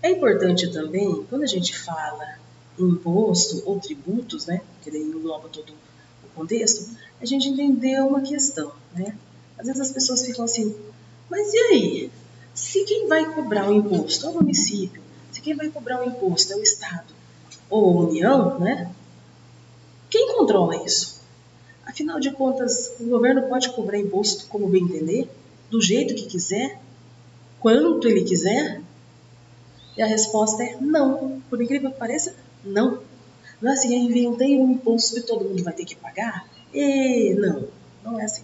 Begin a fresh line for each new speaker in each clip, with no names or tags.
É importante também, quando a gente fala em imposto ou tributos, né, que daí engloba todo o contexto, a gente entender uma questão, né? Às vezes as pessoas ficam assim, mas e aí? Se quem vai cobrar o imposto é o município, se quem vai cobrar o imposto é o Estado ou a União, né? Quem controla isso? Afinal de contas, o governo pode cobrar imposto como bem entender, do jeito que quiser, quanto ele quiser? E a resposta é não. Por incrível que pareça, não. Não é assim, eu inventei um imposto que todo mundo vai ter que pagar? E não, não é assim.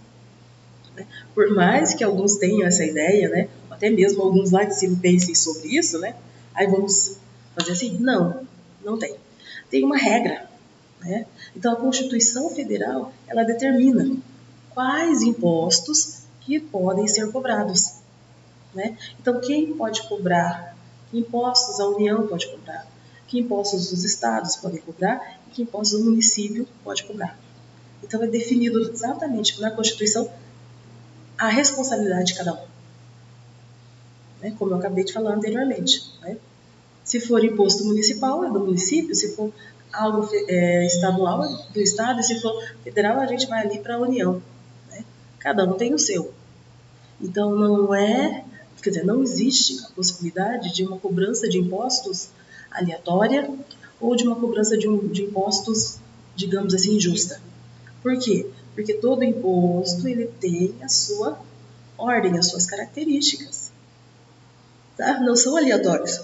Né? Por mais que alguns tenham essa ideia, né? Até mesmo alguns lá de cima pensem sobre isso, né? Aí vamos fazer assim? Não, não tem. Tem uma regra, né? Então a Constituição Federal, ela determina quais impostos que podem ser cobrados. Né? Então, quem pode cobrar? Que impostos a União pode cobrar? Que impostos os estados podem cobrar? E que impostos o município pode cobrar? Então, é definido exatamente na Constituição a responsabilidade de cada um, né? Como eu acabei de falar anteriormente. Né? Se for imposto municipal, é do município, se for algo estadual, é do estado, e se for federal, a gente vai ali para a União. Né? Cada um tem o seu. Então, não existe a possibilidade de uma cobrança de impostos aleatória ou de uma cobrança de impostos, digamos assim, injusta. Por quê? Porque todo imposto ele tem a sua ordem, as suas características. Tá? Não são aleatórios,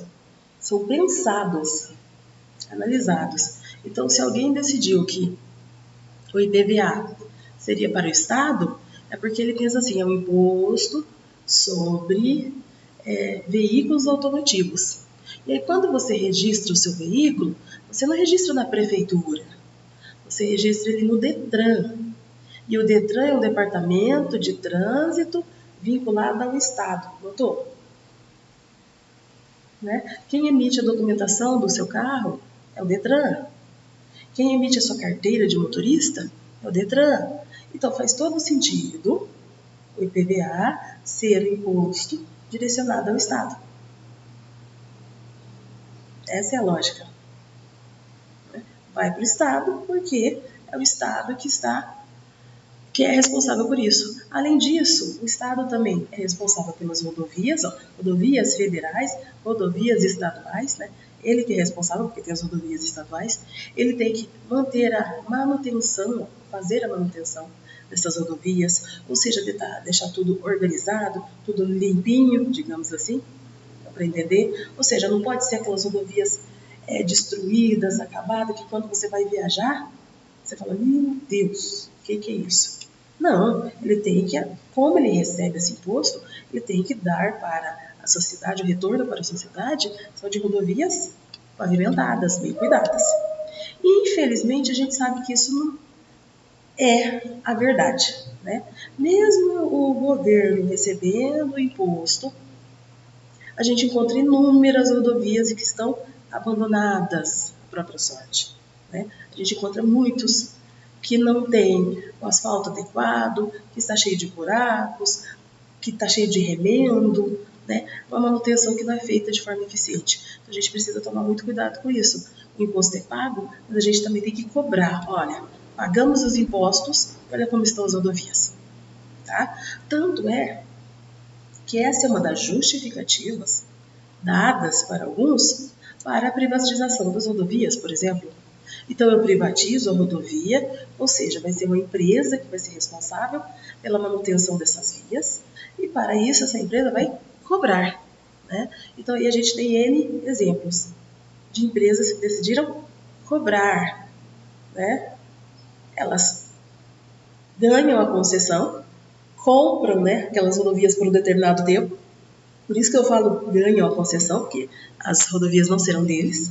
são pensados, analisados. Então, se alguém decidiu que o IPVA seria para o Estado, é porque ele pensa assim, é um imposto sobre veículos automotivos. E aí, quando você registra o seu veículo, você não registra na prefeitura, você registra ele no Detran. E o Detran é um departamento de trânsito vinculado ao Estado, notou? Né? Quem emite a documentação do seu carro é o Detran. Quem emite a sua carteira de motorista é o Detran. Então faz todo sentido o IPVA ser um imposto direcionado ao Estado. Essa é a lógica. Vai para o Estado porque é o Estado que é responsável por isso. Além disso, o Estado também é responsável pelas rodovias, rodovias federais, rodovias estaduais, né? Ele que é responsável, porque tem as rodovias estaduais, ele tem que manter a manutenção, fazer a manutenção dessas rodovias, ou seja, deixar tudo organizado, tudo limpinho, digamos assim, para entender. Ou seja, não pode ser aquelas rodovias destruídas, acabadas, que quando você vai viajar, você fala, meu Deus, o que é isso? Não, ele tem que, como ele recebe esse imposto, ele tem que dar para a sociedade, o retorno para a sociedade, são de rodovias pavimentadas, bem cuidadas. E, infelizmente, a gente sabe que isso não é a verdade. Né? Mesmo o governo recebendo o imposto, a gente encontra inúmeras rodovias que estão abandonadas à própria sorte. Né? A gente encontra muitos que não têm o asfalto adequado, que está cheio de buracos, que está cheio de remendo, né? Uma manutenção que não é feita de forma eficiente. Então a gente precisa tomar muito cuidado com isso. O imposto é pago, mas a gente também tem que cobrar. Olha, pagamos os impostos, olha como estão as rodovias. Tá? Tanto é que essa é uma das justificativas dadas para alguns para a privatização das rodovias, por exemplo. Então, eu privatizo a rodovia, ou seja, vai ser uma empresa que vai ser responsável pela manutenção dessas vias, e para isso essa empresa vai cobrar. Né? Então, aí a gente tem N exemplos de empresas que decidiram cobrar. Né? Elas ganham a concessão, compram, né, aquelas rodovias por um determinado tempo. Por isso que eu falo ganham a concessão, porque as rodovias não serão deles,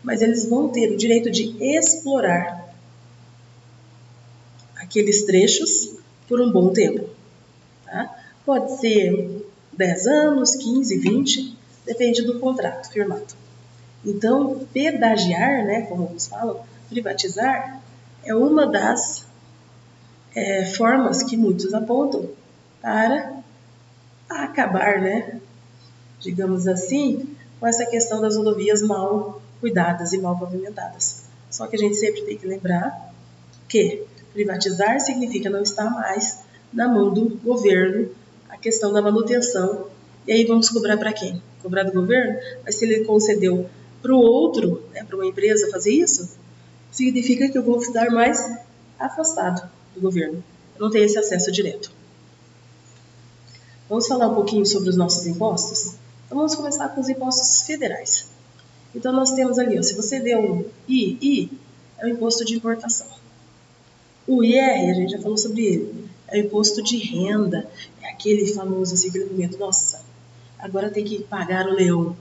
mas eles vão ter o direito de explorar aqueles trechos por um bom tempo. Tá? Pode ser 10 anos, 15, 20, depende do contrato firmado. Então, pedagiar, né, como alguns falam, privatizar, é uma das formas que muitos apontam para acabar, né, digamos assim, com essa questão das rodovias mal cuidadas e mal pavimentadas. Só que a gente sempre tem que lembrar que privatizar significa não estar mais na mão do governo a questão da manutenção. E aí vamos cobrar para quem? Cobrar do governo? Mas se ele concedeu para o outro, né, para uma empresa fazer isso, significa que eu vou estar mais afastado do governo. Eu não tenho esse acesso direto. Vamos falar um pouquinho sobre os nossos impostos? Então vamos começar com os impostos federais. Então nós temos ali, ó, se você vê o I é o imposto de importação. O IR, a gente já falou sobre ele, é o imposto de renda, é aquele famoso, assim, aquele momento, nossa, agora tem que pagar o leão,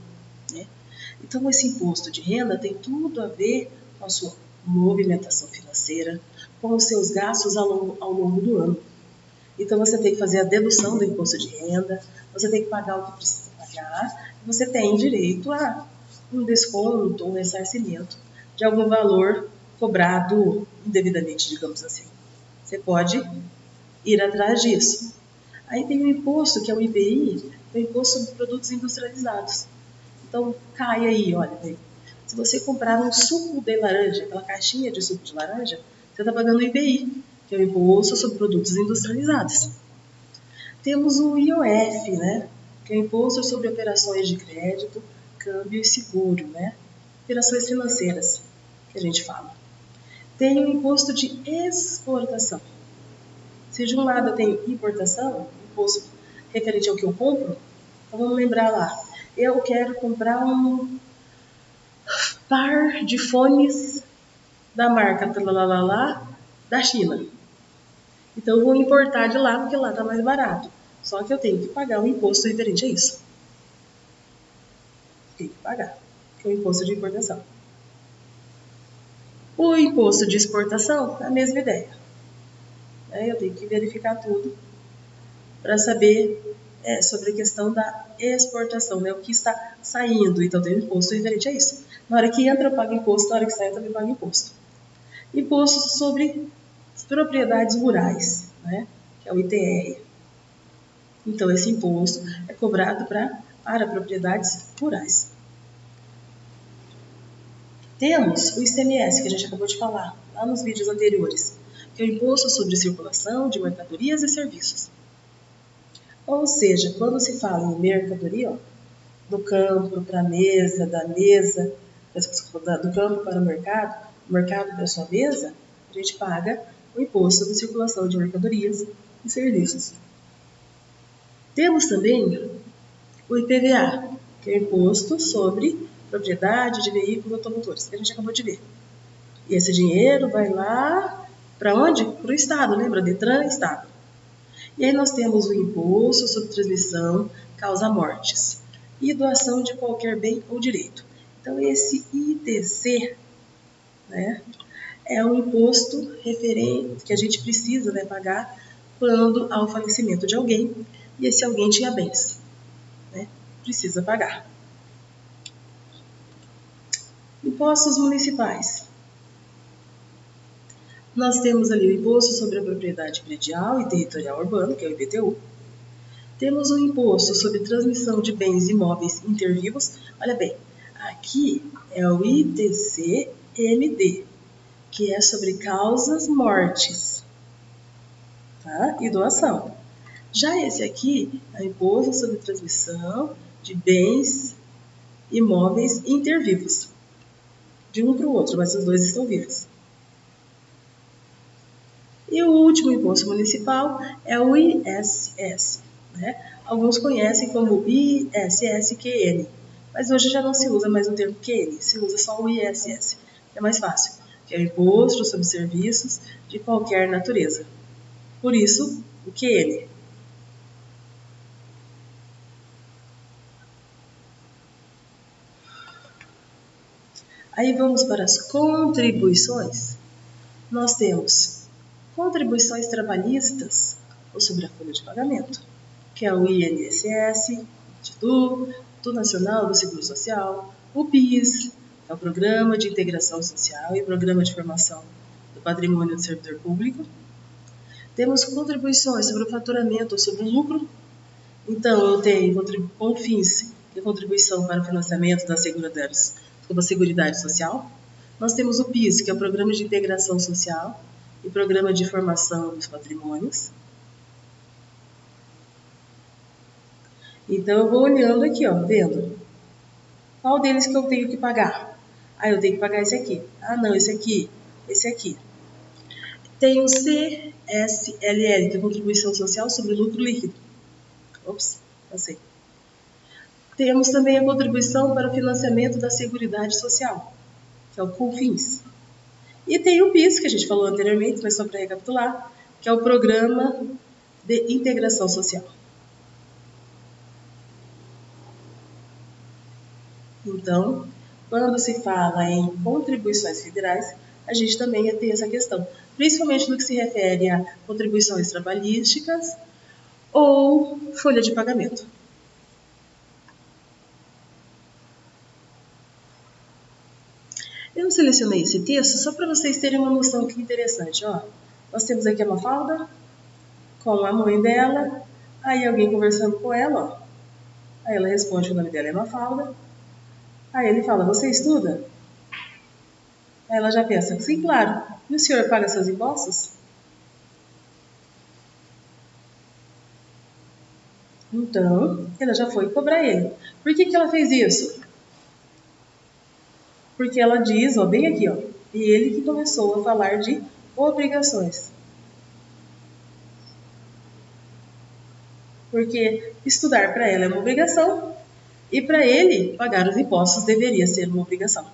né? Então esse imposto de renda tem tudo a ver com a sua movimentação financeira, com os seus gastos ao longo do ano. Então você tem que fazer a dedução do imposto de renda, você tem que pagar o que precisa pagar, e você tem direito a um desconto, um ressarcimento de algum valor cobrado indevidamente, digamos assim. Você pode ir atrás disso. Aí tem o imposto, que é o IPI, que é o Imposto sobre Produtos Industrializados. Então cai aí, olha, bem, se você comprar um suco de laranja, aquela caixinha de suco de laranja, você está pagando o IPI, que é o Imposto sobre Produtos Industrializados. Temos o IOF, né, que é o Imposto sobre Operações de Crédito, Câmbio e Seguro, né, operações financeiras, que a gente fala. Tem o imposto de exportação. Se de um lado eu tenho importação, imposto referente ao que eu compro, então vamos lembrar lá, eu quero comprar um par de fones da marca talalala da China. Então eu vou importar de lá porque lá está mais barato. Só que eu tenho que pagar um imposto referente a isso. Tenho que pagar, que é o imposto de importação. O imposto de exportação, a mesma ideia. Eu tenho que verificar tudo para saber sobre a questão da exportação, né? O que está saindo. Então tem um imposto referente a isso. Na hora que entra eu pago imposto, na hora que sai eu também pago imposto. Imposto sobre propriedades rurais, né? Que é o ITR. Então esse imposto é cobrado para propriedades rurais. Temos o ICMS, que a gente acabou de falar lá nos vídeos anteriores, que é o Imposto sobre Circulação de Mercadorias e Serviços. Ou seja, quando se fala em mercadoria, ó, do campo para a mesa, da mesa, do campo para o mercado da sua mesa, a gente paga o imposto sobre circulação de mercadorias e serviços. Temos também o IPVA, que é o Imposto sobre Propriedade de Veículos Automotores, que a gente acabou de ver. E esse dinheiro vai lá para onde? Para o Estado, lembra? Detran, Estado. E aí nós temos o Imposto sobre Transmissão Causa Mortes e doação de qualquer bem ou direito. Então esse ITC, né, é um imposto referente que a gente precisa, né, pagar quando há o falecimento de alguém e esse alguém tinha bens, né, precisa pagar. Impostos municipais. Nós temos ali o Imposto sobre a Propriedade Predial e Territorial Urbano, que é o IPTU. Temos o Imposto sobre Transmissão de Bens Imóveis Intervivos. Olha bem, aqui é o ITCMD, que é sobre causas mortes, tá? E doação. Já esse aqui é o Imposto sobre Transmissão de Bens Imóveis Intervivos. De um para o outro, mas os dois estão vivos. E o último imposto municipal é o ISS. Né? Alguns conhecem como ISSQN, mas hoje já não se usa mais o termo QN, se usa só o ISS, que é mais fácil, que é o Imposto sobre Serviços de qualquer natureza. Por isso, o QN. Aí vamos para as contribuições. Nós temos contribuições trabalhistas ou sobre a folha de pagamento, que é o INSS, Instituto Nacional do Seguro Social, o PIS, que é o Programa de Integração Social e Programa de Formação do Patrimônio do Servidor Público. Temos contribuições sobre o faturamento ou sobre o lucro. Então, eu tenho CONFINS, que é contribuição para o financiamento da Seguridade Social. Nós temos o PIS, que é o Programa de Integração Social e Programa de Formação dos Patrimônios. Então, eu vou olhando aqui, ó, vendo qual deles que eu tenho que pagar. Ah, eu tenho que pagar esse aqui. Ah, não, esse aqui. Tem o CSLL, que é Contribuição Social sobre Lucro Líquido. Ops, passei. Temos também a Contribuição para o Financiamento da Seguridade Social, que é o CONFINS. E tem o PIS, que a gente falou anteriormente, mas só para recapitular, que é o Programa de Integração Social. Então, quando se fala em contribuições federais, a gente também tem essa questão, principalmente no que se refere a contribuições trabalhísticas ou folha de pagamento. Eu selecionei esse texto só para vocês terem uma noção que interessante. Ó, nós temos aqui a Mafalda com a mãe dela, aí alguém conversando com ela, ó. Aí ela responde que o nome dela é Mafalda. Aí ele fala, você estuda? Aí ela já pensa, sim, claro. E o senhor paga seus impostos? Então, ela já foi cobrar ele. Por que ela fez isso? Porque ela diz, ó, bem aqui, ó, e ele que começou a falar de obrigações. Porque estudar para ela é uma obrigação e para ele pagar os impostos deveria ser uma obrigação.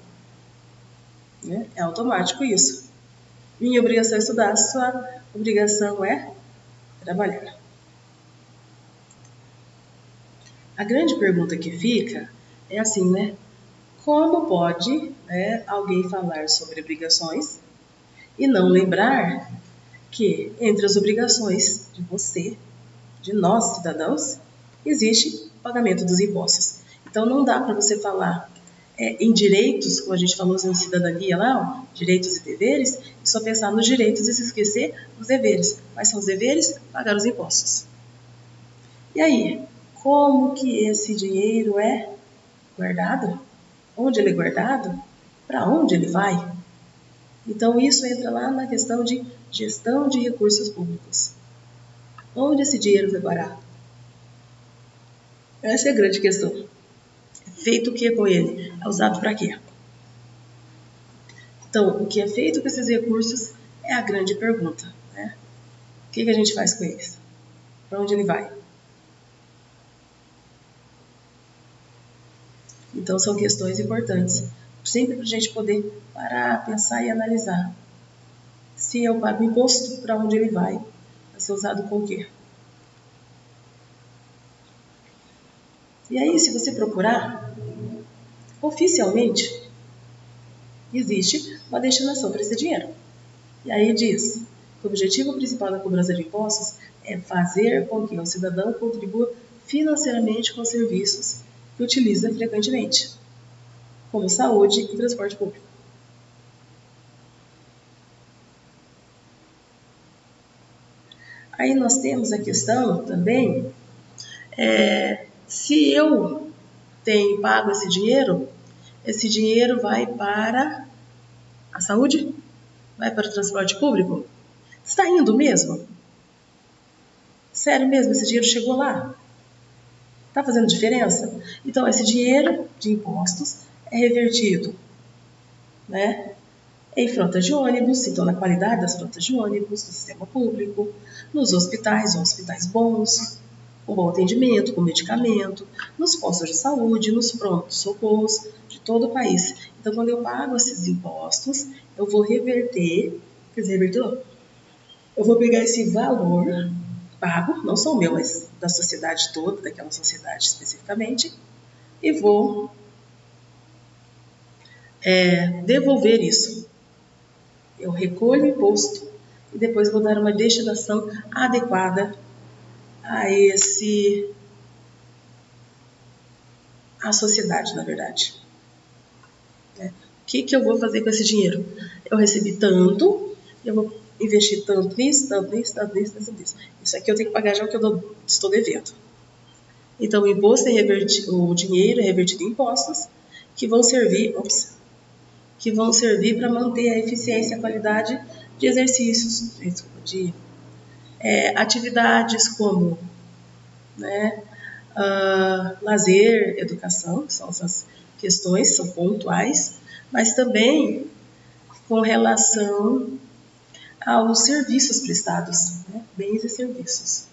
Né? É automático isso. Minha obrigação é estudar, sua obrigação é trabalhar. A grande pergunta que fica é assim, né? Como pode, né, alguém falar sobre obrigações e não lembrar que entre as obrigações de você, de nós cidadãos, existe o pagamento dos impostos. Então não dá para você falar em direitos, como a gente falou em cidadania lá, ó, direitos e deveres, e só pensar nos direitos e se esquecer dos deveres. Quais são os deveres? Pagar os impostos. E aí, como que esse dinheiro é guardado? Onde ele é guardado? Para onde ele vai? Então isso entra lá na questão de gestão de recursos públicos. Onde esse dinheiro vai parar? Essa é a grande questão. Feito o que com ele? É usado para quê? Então, o que é feito com esses recursos é a grande pergunta. Né? O que a gente faz com eles? Para onde ele vai? Então, são questões importantes. Sempre para a gente poder parar, pensar e analisar. Se eu pago imposto, para onde ele vai? Vai ser usado com o quê? E aí, se você procurar, oficialmente, existe uma destinação para esse dinheiro. E aí diz que o objetivo principal da cobrança de impostos é fazer com que o cidadão contribua financeiramente com os serviços que utiliza frequentemente, como saúde e transporte público. Aí nós temos a questão também, se eu tenho pago esse dinheiro vai para a saúde? Vai para o transporte público? Está indo mesmo? Sério mesmo, esse dinheiro chegou lá? Está fazendo diferença? Então, esse dinheiro de impostos é revertido, né, em frotas de ônibus, então na qualidade das frotas de ônibus do sistema público, nos hospitais bons, com bom atendimento, com medicamento, nos postos de saúde, nos prontos-socorros de todo o país. Então, quando eu pago esses impostos, eu vou reverter, eu vou pegar esse valor pago, não só o meu, mas da sociedade toda, daquela sociedade especificamente, e vou devolver isso. Eu recolho o imposto e depois vou dar uma destinação adequada à sociedade, na verdade. O que eu vou fazer com esse dinheiro? Eu recebi tanto, eu vou investir tanto nisso, tanto nisso, tanto nisso, tanto nisso. Isso aqui eu tenho que pagar já o que eu estou devendo. Então, o dinheiro é revertido em impostos que vão servir para manter a eficiência e a qualidade de exercícios, de atividades como, né, lazer, educação, que são essas questões, são pontuais, mas também com relação aos serviços prestados, né, bens e serviços.